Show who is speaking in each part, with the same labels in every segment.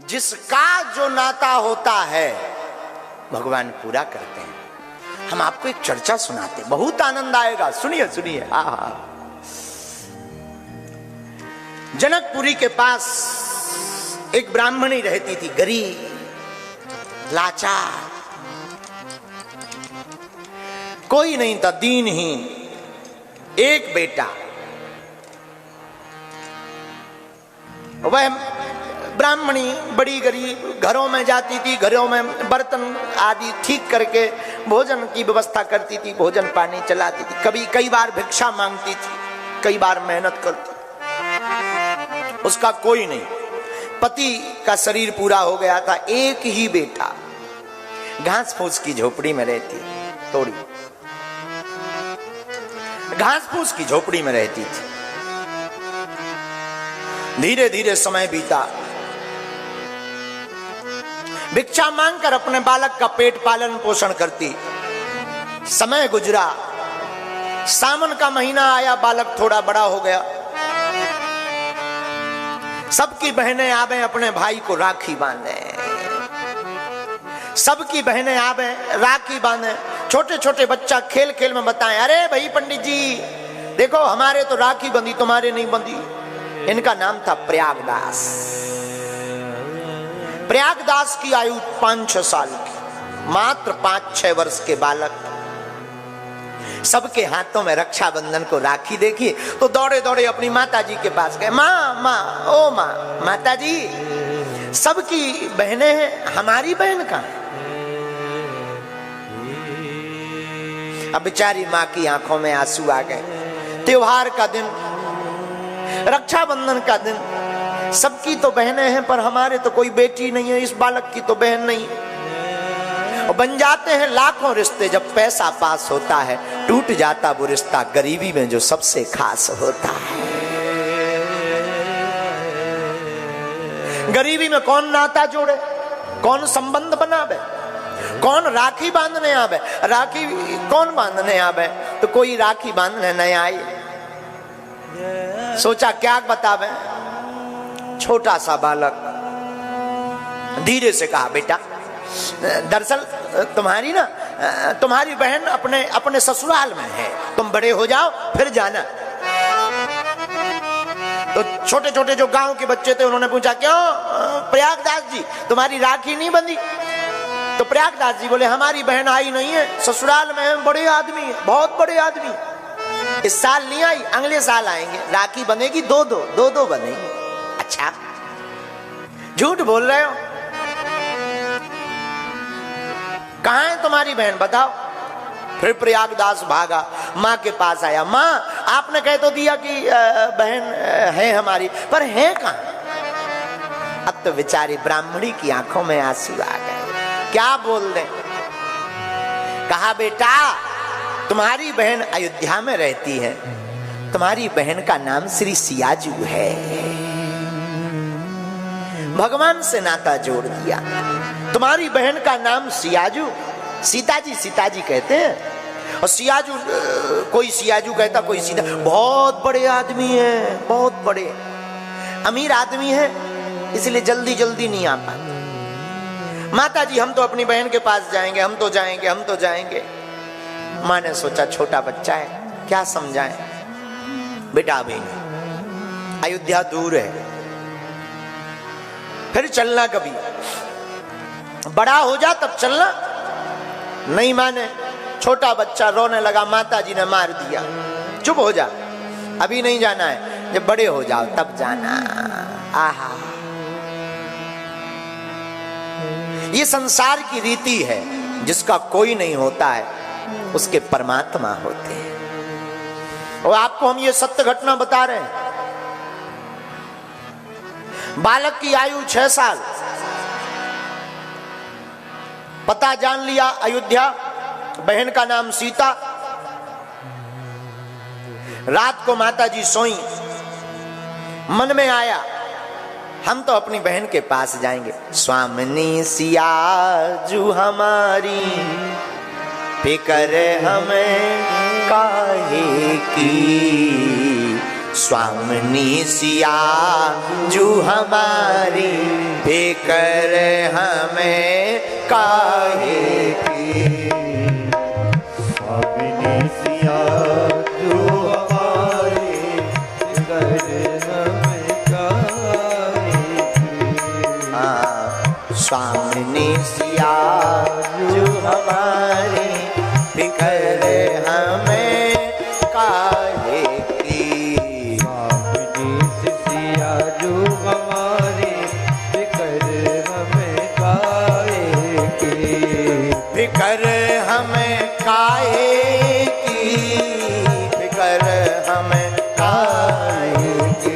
Speaker 1: जिसका जो नाता होता है भगवान पूरा करते हैं। हम आपको एक चर्चा सुनाते, बहुत आनंद आएगा, सुनिए सुनिए। आहा, जनकपुरी के पास एक ब्राह्मणी रहती थी, गरीब लाचार, कोई नहीं था, दीनहीन, एक बेटा। वह ब्राह्मणी बड़ी गरीब, घरों में जाती थी, घरों में बर्तन आदि ठीक करके भोजन की व्यवस्था करती थी, भोजन पानी चलाती थी, कभी कई बार भिक्षा मांगती थी, कई बार मेहनत करती। उसका कोई नहीं, पति का शरीर पूरा हो गया था, एक ही बेटा, घास फूस की झोपड़ी में रहती, थोड़ी घास फूस की झोपड़ी में रहती थी। धीरे धीरे समय बीता, भिक्षा मांगकर अपने बालक का पेट पालन पोषण करती। समय गुजरा, सावन का महीना आया, बालक थोड़ा बड़ा हो गया। सबकी बहनें आवे अपने भाई को राखी बांधे, सबकी बहनें आवे राखी बांधे। छोटे छोटे बच्चा खेल खेल में बताएं, अरे भाई पंडित जी देखो हमारे तो राखी बंधी, तुम्हारे नहीं बंधी। इनका नाम था प्रयागदास। प्रयागदास की आयु 5-6 साल की, मात्र 5-6 वर्ष के बालक। सबके हाथों में रक्षाबंधन को राखी देखी तो दौड़े दौड़े अपनी माता जी के पास गए। माँ माँ, ओ माँ, माता जी सबकी बहनें हैं, हमारी बहन कहाँ है? अब बेचारी माँ की आंखों में आंसू आ गए। त्योहार का दिन, रक्षाबंधन का दिन, सबकी तो बहनें हैं पर हमारे तो कोई बेटी नहीं है, इस बालक की तो बहन नहीं। और बन जाते हैं लाखों रिश्ते, जब पैसा पास होता है टूट जाता वो रिश्ता गरीबी में जो सबसे खास होता है। गरीबी में कौन नाता जोड़े, कौन संबंध बनावे, कौन राखी बांधने आवे? राखी कौन बांधने आवे? तो कोई राखी बांधने नहीं आई। सोचा क्या बतावे? छोटा सा बालक धीरे से कहा, बेटा दरअसल तुम्हारी बहन अपने ससुराल में है, तुम बड़े हो जाओ फिर जाना। तो छोटे छोटे जो गांव के बच्चे थे उन्होंने पूछा, क्यों प्रयागदास जी तुम्हारी राखी नहीं बंधी? तो प्रयागदास जी बोले, हमारी बहन आई नहीं है, ससुराल में है, बड़े आदमी है, बहुत बड़े आदमी। इस साल नहीं आई, अगले साल आएंगे, राखी बनेगी, दो बनेगी। अच्छा, झूठ बोल रहे हो, कहाँ है तुम्हारी बहन बताओ? फिर प्रयागदास भागा, माँ के पास आया। माँ आपने कह तो दिया कि बहन है हमारी, पर है कहाँ? अब तो बेचारी ब्राह्मणी की आंखों में आंसू आ गए। क्या बोल रहे? कहा, बेटा तुम्हारी बहन अयोध्या में रहती है, तुम्हारी बहन का नाम श्री सियाजू है। भगवान से नाता जोड़ दिया। तुम्हारी बहन का नाम सियाजू, सीताजी कहते हैं। और सियाजू, कोई सियाजू कहता, कोई सीता। बहुत बड़े आदमी है, बहुत बड़े अमीर आदमी है, इसलिए जल्दी जल्दी नहीं आ पाते। माता जी हम तो अपनी बहन के पास जाएंगे, हम तो जाएंगे। माँ ने सोचा छोटा बच्चा है, क्या समझाएं? बेटा अभी नहीं, अयोध्या दूर है, फिर चलना, कभी बड़ा हो जा तब चलना। नहीं माने, छोटा बच्चा रोने लगा, माता जी ने मार दिया, चुप हो जा, अभी नहीं जाना है, जब बड़े हो जाओ तब जाना। आहा, ये संसार की रीति है, जिसका कोई नहीं होता है उसके परमात्मा होते हैं। और आपको हम ये सत्य घटना बता रहे हैं। बालक की आयु 6 साल, पता जान लिया अयोध्या, बहन का नाम सीता। रात को माता जी सोई, मन में आया हम तो अपनी बहन के पास जाएंगे। स्वामिनी सियाजू हमारी, फिकर हमें काहे की, स्वामिनी सियाजू हमारी फिकर हमें काहे की।
Speaker 2: स्वामिनी सियाजू हमारी फिकर हमें काहे की।
Speaker 1: स्वामिनी सियाजू हमारी फिकर हमें काहे की।
Speaker 2: स्वामिनी सियाजू हमारी फिकर हमें काहे की।
Speaker 1: फिकर हमें काहे की, फिकर हमें काहे की।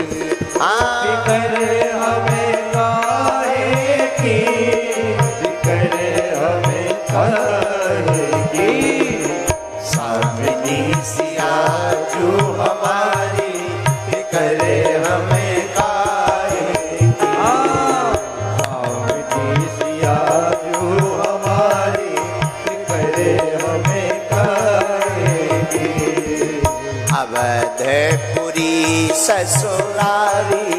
Speaker 2: फिकर हमें काहे की, फिकर हमें काहे की।
Speaker 1: स्वामिनी सियाजू हमारी फिकर हमें काहे की।
Speaker 2: स्वामिनी सियाजू हमारी फिकर हमें काहे की।
Speaker 1: अवधपुरी ससुरारी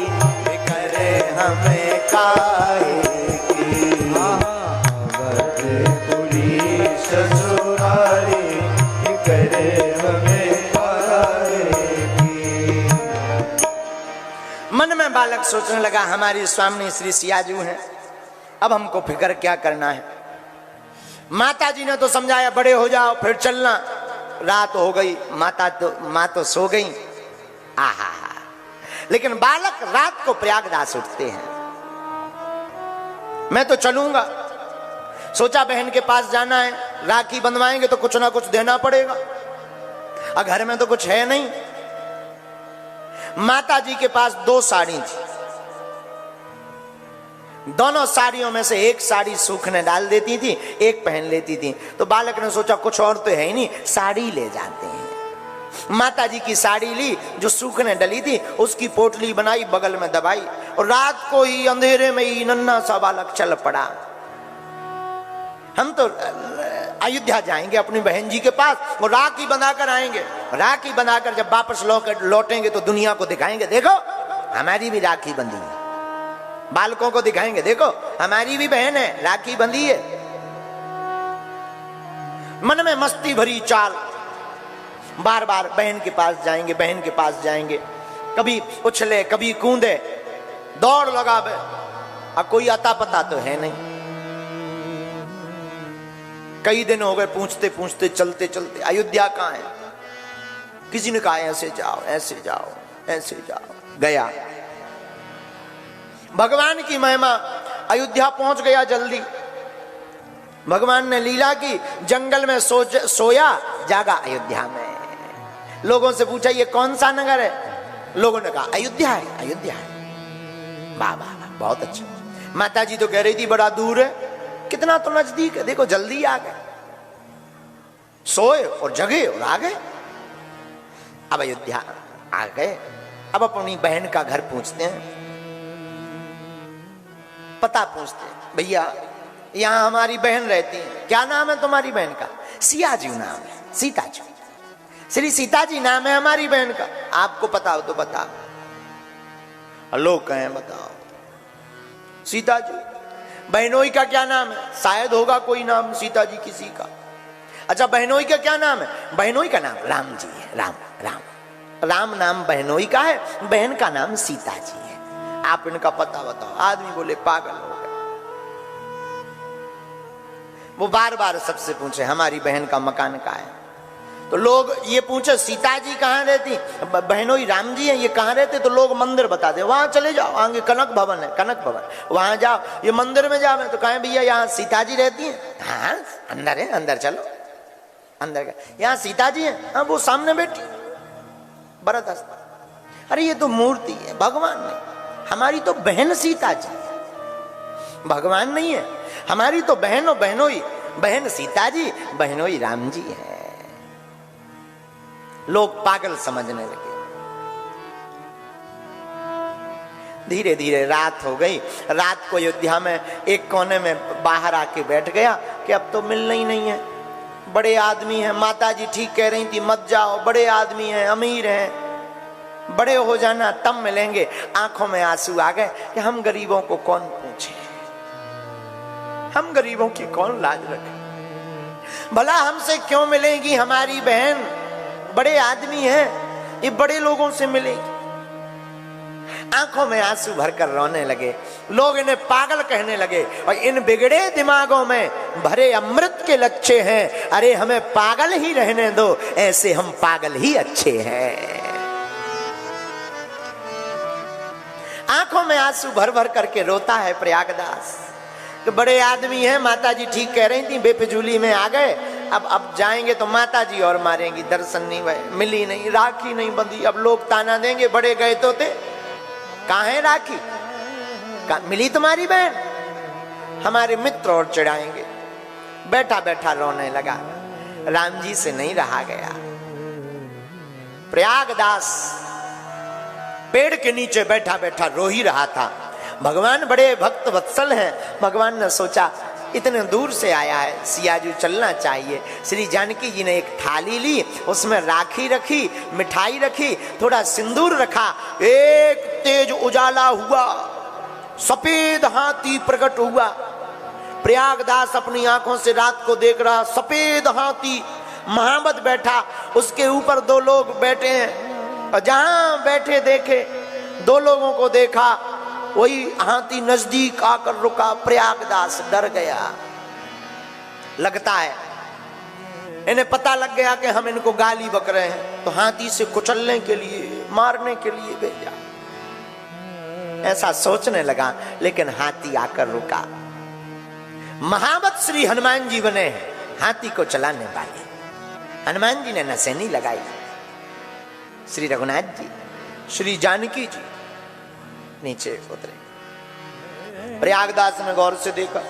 Speaker 1: फिकर हमें काहे की।
Speaker 2: अवधपुरी ससुरारी फिकर हमें काहे की।
Speaker 1: मन में बालक सोचने लगा हमारी स्वामिनी श्री सियाजू हैं, अब हमको फिक्र क्या करना है। माता जी ने तो समझाया बड़े हो जाओ फिर चलना। रात हो गई, माँ तो सो गई। आहा, लेकिन बालक रात को प्रयागराज उठते हैं। मैं तो चलूंगा, सोचा बहन के पास जाना है, राखी बंधवाएंगे तो कुछ ना कुछ देना पड़ेगा, और घर में तो कुछ है नहीं। माता जी के पास 2 साड़ी थी, दोनों साड़ियों में से एक साड़ी सूखने डाल देती थी, एक पहन लेती थी। तो बालक ने सोचा कुछ और तो है ही नहीं, साड़ी ले जाते हैं। माता जी की साड़ी ली जो सूखने डली थी, उसकी पोटली बनाई, बगल में दबाई, और रात को ही अंधेरे में ही नन्हा सा बालक चल पड़ा। हम तो अयोध्या जाएंगे अपनी बहन जी के पास, वो राखी बनाकर आएंगे। राखी बनाकर जब वापस लौटेंगे तो दुनिया को दिखाएंगे, देखो हमारी भी राखी बंधी है। बालकों को दिखाएंगे, देखो हमारी भी बहन है, राखी बंधी है। मन में मस्ती भरी चाल, बार बार बहन के पास जाएंगे, बहन के पास जाएंगे। कभी उछले कभी कूदे, दौड़ लगावे, और कोई आता पता तो है नहीं। कई दिन हो गए पूछते पूछते, चलते चलते, अयोध्या कहाँ है। किसी ने कहा ऐसे जाओ, ऐसे जाओ, ऐसे जाओ। गया, भगवान की महिमा, अयोध्या पहुंच गया जल्दी। भगवान ने लीला की, जंगल में सोया जागा अयोध्या में। लोगों से पूछा ये कौन सा नगर है, लोगों ने कहा अयोध्या है, अयोध्या है। वाह वाह वाह, बहुत अच्छा। माता जी तो कह रही थी बड़ा दूर है, कितना तो नजदीक है, देखो जल्दी आ गए। सोए और जगे और आ गए। अब अयोध्या आ गए, अब अपनी बहन का घर पूछते हैं, पता पूछते हैं, भैया यहां हमारी बहन रहती है, क्या नाम है तुम्हारी बहन का। सियाजू नाम है, सीताजू, श्री सीताजी नाम है हमारी बहन का, आपको पता हो तो बताओ। लोग कहें बताओ। सीताजू, बहनोई का क्या नाम है, शायद होगा कोई नाम सीता जी किसी का। अच्छा बहनोई का क्या नाम है, बहनोई का नाम राम जी है, राम राम राम नाम बहनोई का है, बहन का नाम सीता जी है, आप इनका पता बताओ। आदमी बोले पागल हो गए। वो बार बार सबसे पूछे हमारी बहन का मकान कहाँ है। तो लोग ये पूछे सीता जी कहाँ रहती, बहनोई राम जी हैं, ये कहाँ रहते। तो लोग मंदिर बताते, वहां चले जाओ, आगे कनक भवन है, कनक भवन, वहां जाओ, ये मंदिर में जाओ। तो कहें भैया यहाँ सीता जी रहती हैं, हाँ अंदर है, अंदर चलो, अंदर का यहाँ सीता जी है, हाँ वो सामने बैठी भरत हस्त। अरे ये तो मूर्ति है, भगवान नहीं, हमारी तो बहन सीता जी है, भगवान नहीं है, हमारी तो बहन, बहनोई, बहन सीता जी, बहनोई राम जी है। लोग पागल समझने लगे। धीरे धीरे रात हो गई। रात को अयोध्या में एक कोने में बाहर आके बैठ गया कि अब तो मिलना ही नहीं है, बड़े आदमी हैं। माता जी ठीक कह रही थी मत जाओ, बड़े आदमी हैं, अमीर हैं, बड़े हो जाना तब मिलेंगे। आंखों में आंसू आ गए कि हम गरीबों को कौन पूछे, हम गरीबों की कौन लाज रखे, भला हमसे क्यों मिलेगी हमारी बहन, बड़े आदमी हैं, ये बड़े लोगों से मिलेगी। आंखों में आंसू भरकर रोने लगे। लोग इन्हें पागल कहने लगे और इन बिगड़े दिमागों में भरे अमृत के लच्छे हैं, अरे हमें पागल ही रहने दो, ऐसे हम पागल ही अच्छे हैं। आंखों में आंसू भर भर करके रोता है प्रयागदास। तो बड़े आदमी हैं, माता जी ठीक कह रही थी, बेफिजूली में आ गए, अब जाएंगे तो माता जी और मारेंगी, दर्शन नहीं हुए, मिली नहीं, राखी नहीं बंधी, अब लोग ताना देंगे, बड़े गए तो थे, कहाँ है राखी, मिली तुम्हारी बहन, हमारे मित्र और चिढ़ाएंगे। बैठा बैठा रोने लगा, राम जी से नहीं रहा गया। प्रयागदास पेड़ के नीचे बैठा बैठा रो ही रहा था। भगवान बड़े भक्त वत्सल हैं, भगवान ने सोचा इतने दूर से आया है, सियाजू चलना चाहिए। श्री जानकी जी ने एक थाली ली, उसमें राखी रखी, मिठाई रखी, थोड़ा सिंदूर रखा, एक तेज उजाला हुआ, सफेद हाथी प्रकट हुआ। प्रयागदास अपनी आंखों से रात को देख रहा, सफेद हाथी महाबत बैठा, उसके ऊपर दो लोग बैठे हैं, और जहां बैठे देखे, दो लोगों को देखा, वही हाथी नजदीक आकर रुका। प्रयागदास डर गया, लगता है इन्हें पता लग गया कि हम इनको गाली बक रहे हैं, तो हाथी से कुचलने के लिए, मारने के लिए भेजा, ऐसा सोचने लगा। लेकिन हाथी आकर रुका। महावत श्री हनुमान जी बने हैं हाथी को चलाने वाले। हनुमान जी ने नसेनी लगाई, श्री रघुनाथ जी, श्री जानकी जी नीचे उतरे। प्रयागदास ने गौर से देखा,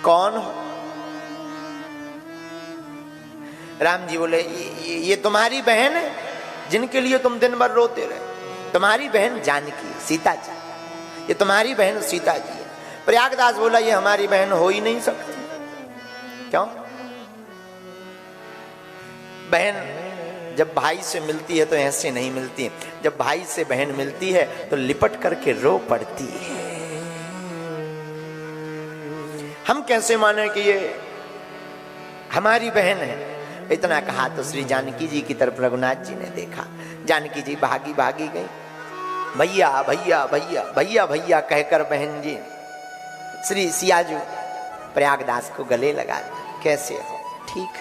Speaker 1: कौन हो? राम जी बोले, ये तुम्हारी बहन है जिनके लिए तुम दिन भर रोते रहे, तुम्हारी बहन जानकी, सीता जी, ये तुम्हारी बहन सीता जी है। प्रयागदास बोला, ये हमारी बहन हो ही नहीं सकती। क्यों? बहन जब भाई से मिलती है तो ऐसे नहीं मिलती, जब भाई से बहन मिलती है तो लिपट करके रो पड़ती है। हम कैसे माने कि ये हमारी बहन है? इतना कहा तो श्री जानकी जी की तरफ रघुनाथ जी ने देखा। जानकी जी भागी भागी गई, भैया भैया भैया भैया भैया कहकर बहन जी श्री सियाजू प्रयागदास को गले लगा, कैसे हो? ठीक।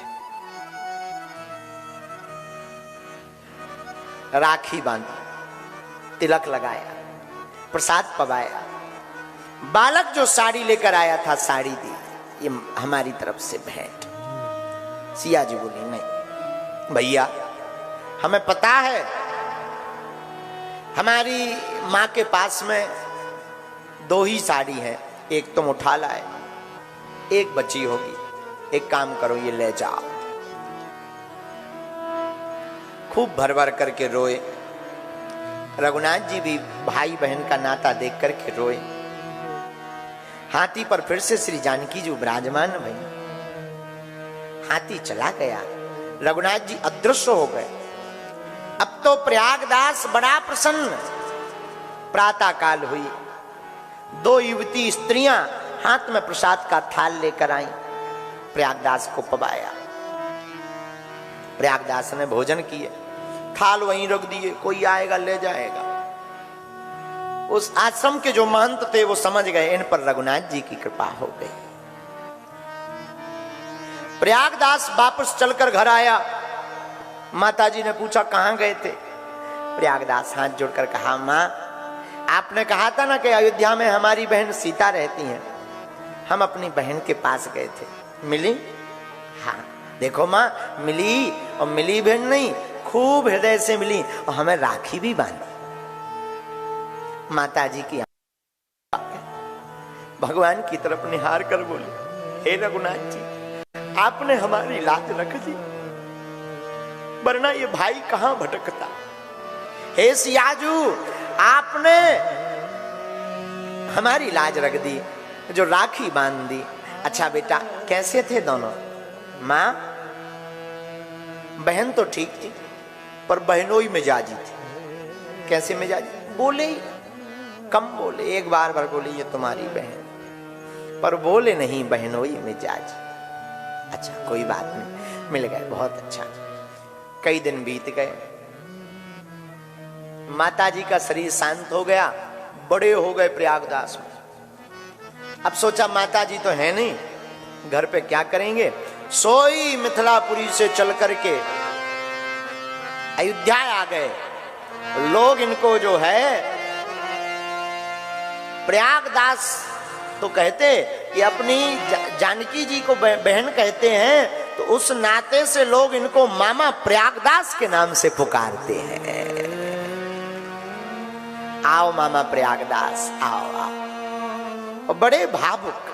Speaker 1: राखी बांधी, तिलक लगाया, प्रसाद पवाया, बालक जो साड़ी लेकर आया था साड़ी दी, ये हमारी तरफ से भेंट। सिया जी बोली, नहीं भैया, हमें पता है हमारी माँ के पास में दो ही साड़ी है, एक तुम उठा लाए, एक बची होगी, एक काम करो ये ले जाओ। खूब भर भर करके रोए। रघुनाथ जी भी भाई बहन का नाता देख करके रोए। हाथी पर फिर से श्री जानकी जी विराजमान भई। हाथी चला गया, रघुनाथ जी अदृश्य हो गए। अब तो प्रयागदास बड़ा प्रसन्न। प्रातः काल हुई, दो युवती स्त्रियां हाथ में प्रसाद का थाल लेकर आई, प्रयागदास को पवाया। प्रयागदास ने भोजन किए, थाल वहीं रख दिए, कोई आएगा ले जाएगा। उस आश्रम के जो महंत थे वो समझ गए इन पर रघुनाथ जी की कृपा हो गई। प्रयागदास वापस चलकर घर आया। माताजी ने पूछा कहां गए थे? प्रयागदास हाथ जोड़कर कहा, मां आपने कहा था ना कि अयोध्या में हमारी बहन सीता रहती हैं, हम अपनी बहन के पास गए थे, मिली? हाँ देखो मां, मिली, और मिली बहन नहीं, खूब हृदय से मिली, और हमें राखी भी बांधी। माताजी की भगवान की तरफ निहार कर बोली, हे रघुनाथ जी, आपने हमारी लाज रख दी, वरना ये भाई कहां भटकता। हे सियाजू, आपने हमारी लाज रख दी, जो राखी बांध दी। अच्छा बेटा, कैसे थे दोनों? मां, बहन तो ठीक थी, पर बहनोई मिजाजी थी। कैसे मिजाज? बोले ही कम बोले, एक बार भर बोले ये तुम्हारी बहन, पर बोले नहीं बहनोई मिजाज। अच्छा कोई बात नहीं, मिल गए, बहुत अच्छा। कई दिन बीत गए, माताजी का शरीर शांत हो गया, बड़े हो गए प्रयागदास में। अब सोचा माताजी तो है नहीं, घर पे क्या करेंगे? सोई मिथिलापुरी से चल करके अयोध्या आ गए। लोग इनको जो है प्रयागदास तो कहते कि अपनी जानकी जी को बहन कहते हैं, तो उस नाते से लोग इनको मामा प्रयागदास के नाम से पुकारते हैं। आओ मामा प्रयागदास, आओ आओ। और बड़े भावुक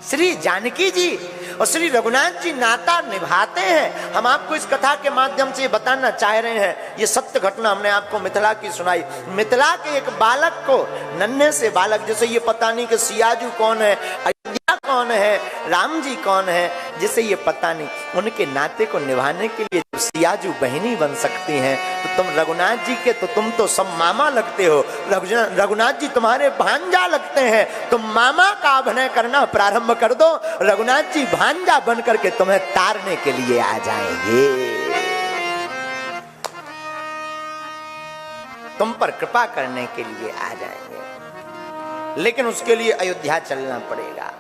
Speaker 1: श्री जानकी जी और श्री रघुनाथ जी नाता निभाते हैं। हम आपको इस कथा के माध्यम से बताना चाह रहे हैं, ये सत्य घटना हमने आपको मिथिला की सुनाई। मिथिला के एक बालक को, नन्हे से बालक, जैसे ये पता नहीं कि सियाजू कौन है, अयोध्या कौन है, राम जी कौन है, जिसे ये पता नहीं, उनके नाते को निभाने के लिए जब सियाजू बहनी बन सकती हैं, तो तुम रघुनाथ जी के तो तुम तो सब मामा लगते हो, रघुनाथ जी तुम्हारे भांजा लगते हैं, तुम मामा का अभिनय करना प्रारंभ कर दो, रघुनाथ जी भांजा बन करके तुम्हें तारने के लिए आ जाएंगे, तुम पर कृपा करने के लिए आ जाएंगे। लेकिन उसके लिए अयोध्या चलना पड़ेगा।